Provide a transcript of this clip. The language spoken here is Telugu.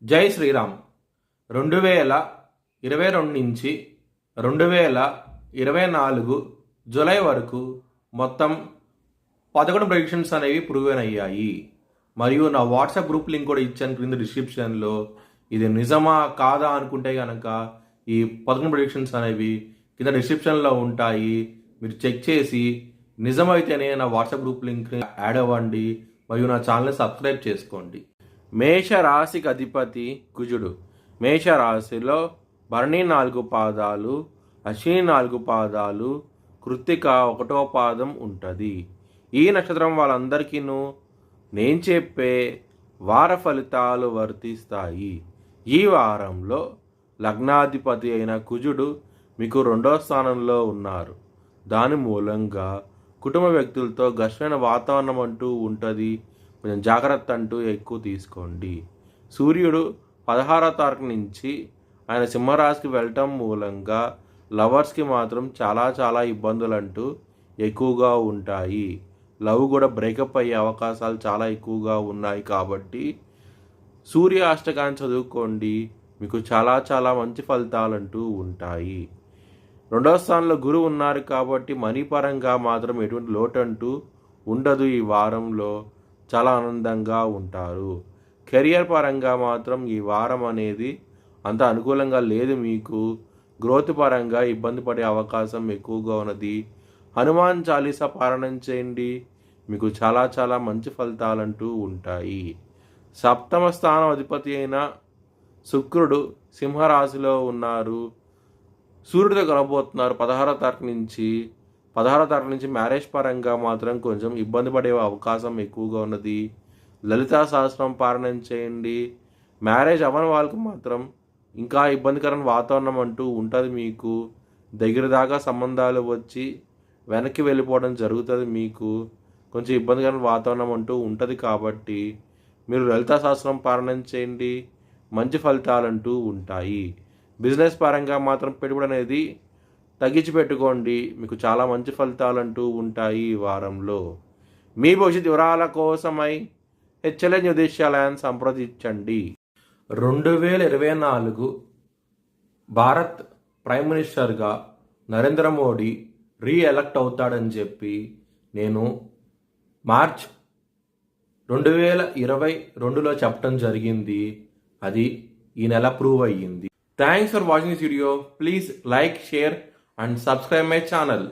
జై శ్రీరామ్. 2022 నుంచి 2024 జూలై వరకు మొత్తం 11 ప్రెడిక్షన్స్ అనేవి ప్రూవెన్ అయ్యాయి. మరియు నా వాట్సాప్ గ్రూప్ లింక్ కూడా ఇచ్చాను క్రింద డిస్క్రిప్షన్లో. ఇది నిజమా కాదా అనుకుంటే కనుక ఈ 11 ప్రెడిక్షన్స్ అనేవి కింద డిస్క్రిప్షన్లో ఉంటాయి. మీరు చెక్ చేసి నిజమైతేనే నా వాట్సాప్ గ్రూప్ లింక్ యాడ్ అవ్వండి మరియు నా ఛానల్ని సబ్స్క్రైబ్ చేసుకోండి. మేషరాశికి అధిపతి కుజుడు. మేషరాశిలో భరణి 4 పాదాలు, అశ్విని 4 పాదాలు, కృత్తిక 1వ పాదం ఉంటుంది. ఈ నక్షత్రం వాళ్ళందరికీ నేను చెప్పే వార ఫలితాలు వర్తిస్తాయి. ఈ వారంలో లగ్నాధిపతి అయిన కుజుడు మీకు 2వ స్థానంలో ఉన్నారు. దాని మూలంగా కుటుంబ వ్యక్తులతో ఘర్షణ వాతావరణం అంటూ ఉంటుంది. కొంచెం జాగ్రత్త అంటూ ఎక్కువ తీసుకోండి. సూర్యుడు 16వ తారీఖు నుంచి ఆయన సింహరాశికి వెళ్ళటం మూలంగా లవర్స్కి మాత్రం చాలా ఇబ్బందులు అంటూ ఎక్కువగా ఉంటాయి. లవ్ కూడా బ్రేకప్ అయ్యే అవకాశాలు చాలా ఎక్కువగా ఉన్నాయి. కాబట్టి సూర్య అష్టకాన్ని చదువుకోండి, మీకు చాలా మంచి ఫలితాలంటూ ఉంటాయి. 2వ స్థానంలో గురువు ఉన్నారు కాబట్టి మనీ పరంగా మాత్రం ఎటువంటి లోటు అంటూ ఉండదు. ఈ వారంలో చాలా ఆనందంగా ఉంటారు. కెరియర్ పరంగా మాత్రం ఈ వారం అనేది అంత అనుకూలంగా లేదు. మీకు గ్రోత్ పరంగా ఇబ్బంది పడే అవకాశం ఎక్కువగా ఉన్నది. హనుమాన్ చాలీసా పారాయణం చేయండి, మీకు చాలా మంచి ఫలితాలంటూ ఉంటాయి. 7వ స్థానం అధిపతి అయిన శుక్రుడు సింహరాశిలో ఉన్నారు. సూర్యుడితో కలబోతున్నారు 16వ తారీఖు నుంచి మ్యారేజ్ పరంగా మాత్రం కొంచెం ఇబ్బంది పడే అవకాశం ఎక్కువగా ఉన్నది. లలితా సహస్రం పారాయణం చేయండి. మ్యారేజ్ అవ్వని వాళ్ళకి మాత్రం ఇంకా ఇబ్బందికరమైన వాతావరణం అంటూ ఉంటుంది. మీకు దగ్గర దాకా సంబంధాలు వచ్చి వెనక్కి వెళ్ళిపోవడం జరుగుతుంది. మీకు కొంచెం ఇబ్బందికరమైన వాతావరణం అంటూ ఉంటుంది. కాబట్టి మీరు లలితా సహస్రం పారాయణం చేయండి, మంచి ఫలితాలంటూ ఉంటాయి. బిజినెస్ పరంగా మాత్రం పెట్టుబడి అనేది తగ్గించి పెట్టుకోండి, మీకు చాలా మంచి ఫలితాలంటూ ఉంటాయి. ఈ వారంలో మీ భవిష్యత్ వివరాల కోసమై హెచ్ఎల్ఎన్ జ్యోతిష్యాలయాన్ని సంప్రదించండి. 2024 భారత్ ప్రైమ్ మినిస్టర్గా నరేంద్ర మోడీ రీఎలక్ట్ అవుతాడని చెప్పి నేను మార్చ్ 2022లో చెప్పడం జరిగింది. అది ఈ నెల ప్రూవ్ అయ్యింది. Thanks for watching this video. Please like, share and subscribe my channel.